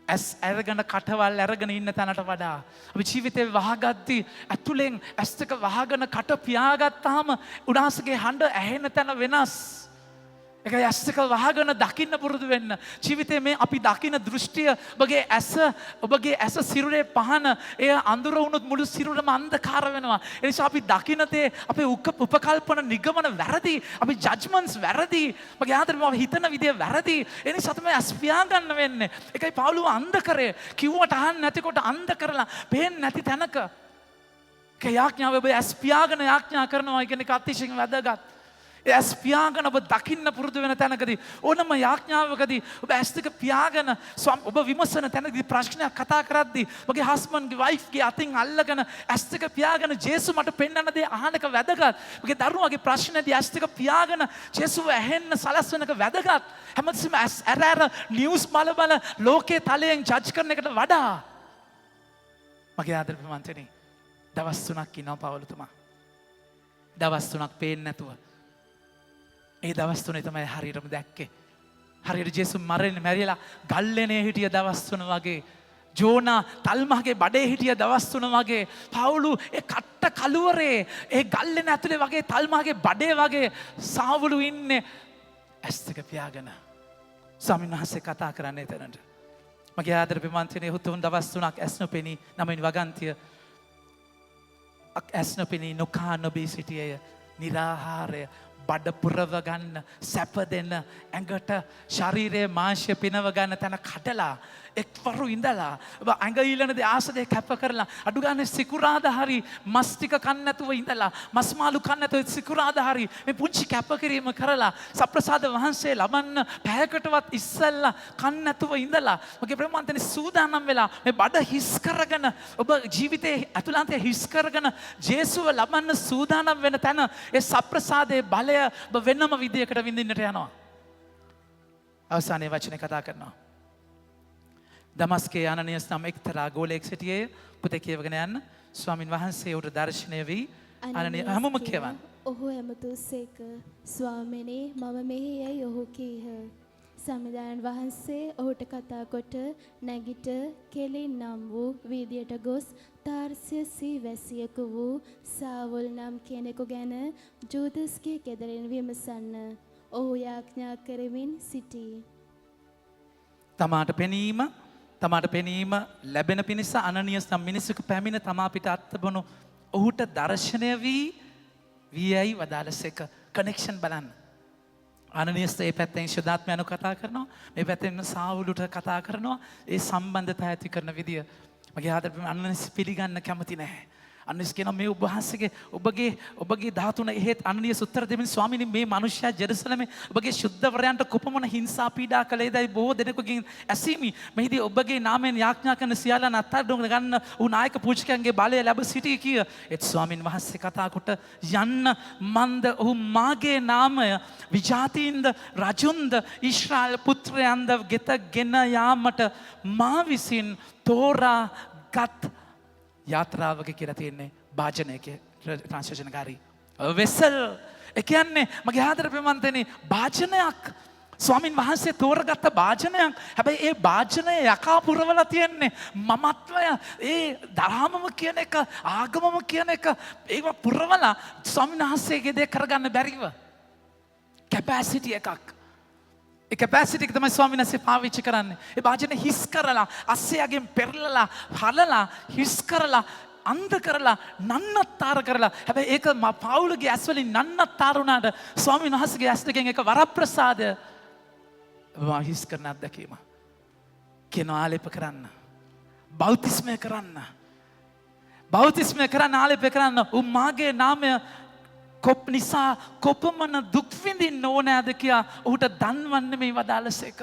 ඇස් අරගෙන කටවල් අරගෙන ඉන්න තැනට වඩා අපි ජීවිතේ වහගද්දි ඇතුලෙන් ඇස් දෙක වහගෙන කට පියාගත්තාම උනාසගේ හඬ ඇහෙන තැන වෙනස්. ඒක ඇස් දෙක වහගෙන දකින්න පුරුදු වෙන්න. ජීවිතේ මේ අපි දකින දෘෂ්ටිය ඔබගේ ඇස සිරුරේ පහන එය අඳුර වුණොත් මුළු සිරුරම අන්ධකාර වෙනවා. ඒ නිසා අපි දකින දේ අපේ උපකල්පන නිගමන වැරදි. අපි ජජ්මන්ට්ස් වැරදි. මගේ ආදරේ මම හිතන විදිය වැරදි. ඒ නිසා තමයි ඇස් පියාගන්න වෙන්නේ. ඒකයි පවුලුව අන්ධ කරේ. කිව්වට අහන්න නැතිකොට අන්ධ කරලා පේන්නේ නැති තැනක. යාඥාව ඔබ ඇස් පියාගෙන යාඥා කරනවා කියන එක අතිශයින් වැදගත්. ඒ ඇස් පියාගෙන ඔබ දකින්න පුරුදු වෙන තැනකදී ඕනම යාඥාවකදී ඔබ ඇස් දෙක පියාගෙන ඔබ විමසන තැනකදී ප්‍රශ්නයක් කතා කරද්දී ඔබගේ හස්බන්ඩ්ගේ වයිෆ්ගේ අතින් අල්ලගෙන ඇස් දෙක පියාගෙන ජේසු මට පෙන්වන්න දේ අහන එක වැදගත්. ඔබගේ දරුවාගේ ප්‍රශ්නේදී ඇස් දෙක පියාගෙන ජේසුව ඇහෙන්න සලස්වන එක වැදගත්. හැමතිස්සෙම ඇස් ඇර නිවුස් බල ලෝකේ තලයෙන් ජජ් කරන එකට වඩා මගේ ආදර ප්‍රමන්තනි දවස් 3ක් ඉන්නවා පවුලතුමා. දවස් 3ක් පේන්නේ නැතුව. ඒ දවස් 3 තමයි හරියටම දැක්කේ. හරියට ජේසුස් මැරිලා ගල්ලෙනේ හිටිය දවස් 3 වගේ. ජෝනා තල්මහගේ බඩේ හිටිය දවස් 3 වගේ. පවුලු ඒ කට්ට කලුවරේ ඒ ගල්ලෙන ඇතුලේ වගේ තල්මහගේ බඩේ වගේ සාවුලු ඉන්නේ ඇස් දෙක පියාගෙන. ස්වාමීන් වහන්සේ කතා කරන්නේ එතනට. මගේ ආදර ප්‍රමන්තනේ හුතුන් දවස් 3ක් ඇස් නොපෙනී නමින් වගන්තිය ඇස් නොපෙනී නොකා නොබී සිටියේය. නිරාහාරය බඩ පුරව ගන්න සැප දෙන්න ඇඟට ශරීරයේ මාංශය පිනව ගන්න තැන කඩලා එක්වරු ඉඳලා ඔබ ඇඟ ඊළන දේ ආසදේ කැප කරලා අඩු ගන්න සිකුරාදා හරි මස් ටික කන්න නැතුව ඉඳලා මස් මාළු කන්න නැතුව සිකුරාදා හරි මේ පුංචි කැපකිරීම කරලා සප්‍රසාද වහන්සේ ලබන්න පැයකටවත් ඉස්සෙල්ලා කන්න නැතුව ඉඳලා මගේ ප්‍රේමවන්තනි සූදානම් වෙලා මේ බඩ හිස් කරගෙන ඔබ ජීවිතේ අතුලාන්තයේ හිස් කරගෙන ජේසුව ලබන්න සූදානම් වෙන තැන ඒ සප්‍රසාදයේ බලය ඔබ වෙනම විදියකට විඳින්නට යනවා. අවසානයේ වචනේ කතා කරනවා. දමස්කේ අනනියස් නම් එක්තරා ගෝලයෙක් සිටියේය. පුතේ කියවගෙන යන්න. ස්වාමින් වහන්සේ උට දර්ශනය වී අනනිය හැමෝම කියවන්න. ඔහු ඇමතුසේක. ස්වාමිනේ මම මෙහි යයි ඔහු කීහ. සමිදායන් වහන්සේ ඔහුට කතා කොට නැගිට කෙලින් නම් වූ වීදියට ගොස් තාර්සියසී වැසියකු වූ සාවුල් නම් කෙනෙකු ගැන ජූදස්ගේ ගෙදරින් විමසන්න. ඔහු යාඥා කරමින් සිටී. තමාට පෙනීම ලැබෙන පිණිස අනනියස් නම් මිනිසෙකු පැමිණ තමා පිට අත්බොනු ඔහුට දර්ශනය වී යයි වදාළසේක. කනෙක්ෂන් බලන්න. අනනියස් ඒ පැත්තෙන් ශුද්ධාත්මයන්ව කතා කරනවා. මේ පැත්තෙන් සාවුලට කතා කරනවා. ඒ සම්බන්ධතා ඇති කරන විදිය මගේ ආදර අනනියස් පිළිගන්න කැමති නැහැ. අනනියස් කියනවා මේ ඔබගේ ධාතුන එහෙත් අනනියස් උත්තර දෙමින් ස්වාමීනි මේ මිනිසයා ජෙරුසලමේ ඔබගේ ශුද්ධවරයන්ට කොපමණ හිංසා පීඩා කළේදයි බොහෝ දෙනෙකුගෙන් ඇසීමි. මෙහිදී ඔබගේ නාමයෙන් යාඥා කරන සියල්ලන් අත්අඩංගු ගන්න ඌ නායක පූජකයන්ගේ බලය ලැබ සිටී කිය. ඒත් ස්වාමින් වහන්සේ කතා කොට යන්න මන්ද ඔහු මාගේ නාමය විජාතීන්ද රජුන්ද ඊශ්‍රායල් පුත්‍රයන්ද ගෙතගෙන යාමට මා විසින් තෝරාගත් යාත්‍රාවක කියලා තියෙන්නේ භාජනයක ට්‍රාන්ස්ලේෂන්කාරී වෙසල්. ඒ කියන්නේ මගේ ආදර ප්‍රේමන්තනි භාජනයක් ස්වාමින් වහන්සේ තෝරගත්ත භාජනයක්. හැබැයි ඒ භාජනය යකා පුරවලා තියෙන්නේ මමත්වය ඒ දරාමම කියන එක ආගමම කියන එක ඒව පුරවලා ස්වාමින් වහන්සේගේ දේ කරගන්න බැරිව කැපැසිටි එකක්. ඒ කැපැසිටි එක තමයි ස්වාමීන් වහන්සේ පාවිච්චි කරන්නේ. ඒ භාජනය හිස් කරලා අස්සයගෙන් පෙරලලා හලලා හිස් කරලා අන්ධ කරලා නන්නත්තර කරලා හැබැයි ඒක පවුලගේ ඇස් වලින් නන්නත්තර වුණාට ස්වාමීන් වහන්සේගේ ඇස් දෙකෙන් එක වරප්‍රසාදය හිස් කරන අත්දැකීම. කියන ආලේප කරන්න. බෞතිස්මය කරන්න. බෞතිස්මය කරන්න ආලේප කරන්න. මාගේ නාමය කොප් නිසා කොපමණ දුක් විඳින්න ඕනෑද කියා ඔහුට දන්වන්න මේ වදාළසේක.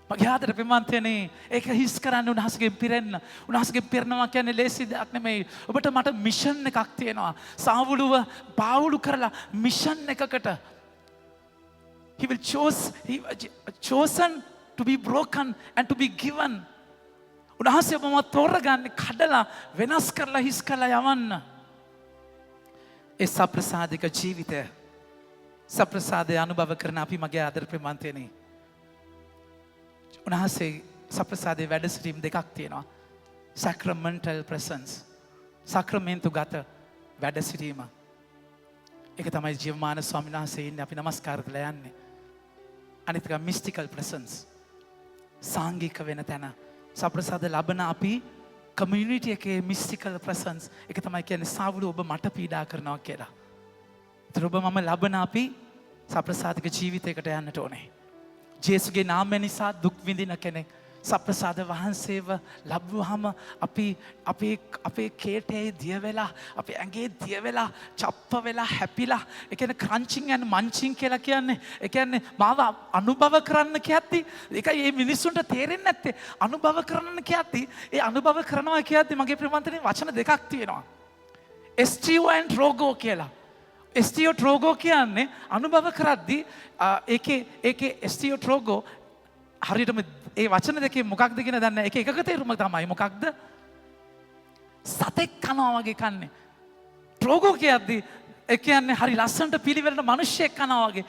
මගේ ආදර ප්‍රේමන්තයනි ඒක හිස් කරන්න උන්වහන්සේගෙන් පිරෙන්න. උන්වහන්සේගෙන් පිරෙනවා කියන්නේ ලේසි දෙයක් නෙමෙයි. ඔබට මට මිෂන් එකක් තියෙනවා. සාවුලුව පාවුලු කරලා මිෂන් එකකට he will chosen to be broken and to be given. උන්වහන්සේ මම තෝරගන්නේ කඩලා වෙනස් කරලා හිස් කරලා යවන්න. ඒ සප්‍රසාදික ජීවිතය සප්‍රසාදය අනුභව කරන අපි මගේ ආදර ප්‍රේමන්තයනි. උන්වහන්සේ සප්‍රසාදයේ වැඩ සිටීම් දෙකක් තියෙනවා. sacramental presence. සක්‍රමෙන්තු ගත වැඩ සිටීම. ඒක තමයි ජීවමාන ස්වාමීන් වහන්සේ ඉන්නේ අපි නමස්කාර කරලා යන්නේ. අනිත් එක mystical presence. සාංගික වෙන තැන. සප්‍රසාද ලබන අපි කමියුනිටි එකේ මිස්ටිකල් ප්‍රසන්ස් එක තමයි කියන්නේ සාවුල ඔබ මට පීඩා කරනවා කියලා. ඒතර ඔබ මම ලබන අපි සප්‍රසාදික ජීවිතයකට යන්නට ඕනේ. ජේසුගේ නාමය නිසා දුක් විඳින කෙනෙක් සප්‍රසාද වහන්සේව ලැබුවහම අපේ කේටේ දිය වෙලා අපේ ඇඟේ දිය වෙලා චප්ප වෙලා හැපිලා ඒ කියන්නේ ක්‍රන්චින් ඇන් මන්චින් කියලා කියන්නේ ඒ කියන්නේ මාව අනුභව කරන්න කියද්දි ඒකයි මේ මිනිස්සුන්ට තේරෙන්නේ නැත්තේ අනුභව කරන්න කියද්දි ඒ අනුභව කරනවා කියද්දි මගේ ප්‍රියමන්තනේ වචන දෙකක් තියෙනවා ස්ටියෝ ඇන් ට්‍රෝගෝ කියලා ස්ටියෝ ට්‍රෝගෝ කියන්නේ අනුභව කරද්දි ඒකේ ස්ටියෝ ට්‍රෝගෝ හරියටම ඒ වචන දෙකේ මොකක්ද කියන දන්නේ එක එකක තේරුම තමයි මොකක්ද සතෙක් කනවා වගේ කන්නේ ට්‍රෝගෝ කියද්දි ඒ කියන්නේ හරි ලස්සනට පිළිවෙලට මිනිස්සෙක් කනවා වගේ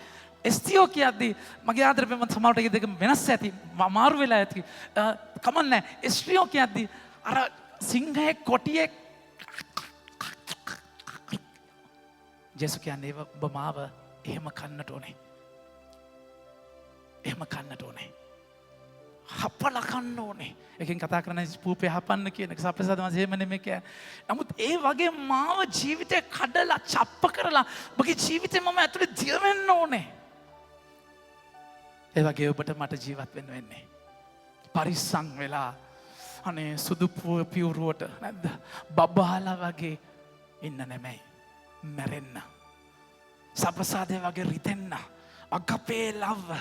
ස්ටියෝ කියද්දි මගේ ආදරේ මම සමහරට ඒක දෙක වෙනස් ඇති මාරු වෙලා ඇති කමන්නේ ස්ටියෝ කියද්දි අර සිංහයේ කොටියේ ජේසු කියන්නේ ඔබ මාව එහෙම කන්නට ඕනේ එහෙම කන්නට ඕනේ හපලා කන්න ඕනේ. එකෙන් කතා කරන පූපේ හපන්න කියන එක සප්‍රසාද වහන්සේ එහෙම නෙමෙයි කියන්නේ. නමුත් ඒ වගේ මාව ජීවිතේ කඩලා චප්ප කරලා මගේ ජීවිතේ මම ඇතුලේ දිය වෙන්න ඕනේ. ඒ වගේ ඔබට මට ජීවත් වෙන්න වෙන්නේ. පරිස්සම් වෙලා අනේ සුදු පියුරුවට නැද්ද? බබාලා වගේ ඉන්න නෙමෙයි. මැරෙන්න. සප්‍රසාදේ වගේ රිතෙන්න. අගපේ ලව්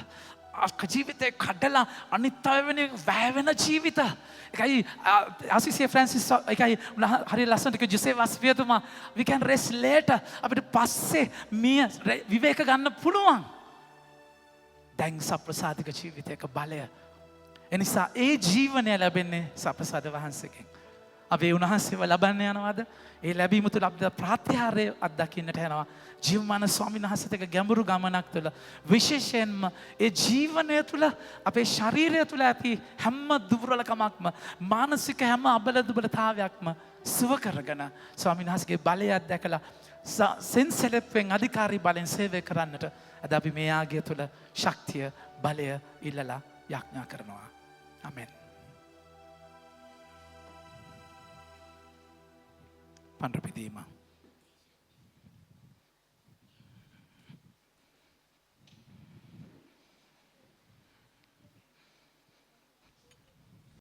ජීවිතේ කඩලා අනිත් අය වෙන වැවෙන ජීවිත. ඒකයි ආසිසිය ෆ්‍රැන්සිස් ඒකයි හරි ලස්සනට කිව්ව ජොසෙෆස් පියතුමා we can rest later අපිට පස්සේ මිය විවේක ගන්න පුළුවන්. දැන් සප්‍රසාදික ජීවිතයක බලය. එනිසා ඒ ජීවනය ලැබෙන්නේ සප්‍රසාද වහන්සේගෙන්. අපි උන්වහන්සේව ලබන්න යනවාද? ඒ ලැබීම තුළ අපිට ප්‍රාත්‍යාරය අත්දකින්නට යනවා. ජීවමාන ස්වාමීන් වහන්සේට ගැඹුරු ගමනක් තුළ විශේෂයෙන්ම ඒ ජීවනය තුළ අපේ ශරීරය තුළ ඇති හැම දුර්වලකමක්ම මානසික හැම අබල දුබලතාවයක්ම සුව කරගෙන ස්වාමීන් වහන්සේගේ බලය අත්දැකලා සෙන්සෙලෙප්පෙන් අධිකාරී බලෙන් සේවය කරන්නට අද අපි මේ ආගය තුළ ශක්තිය බලය ඉල්ලලා යාඥා කරනවා. ආමෙන්. පඬුරු පිදීම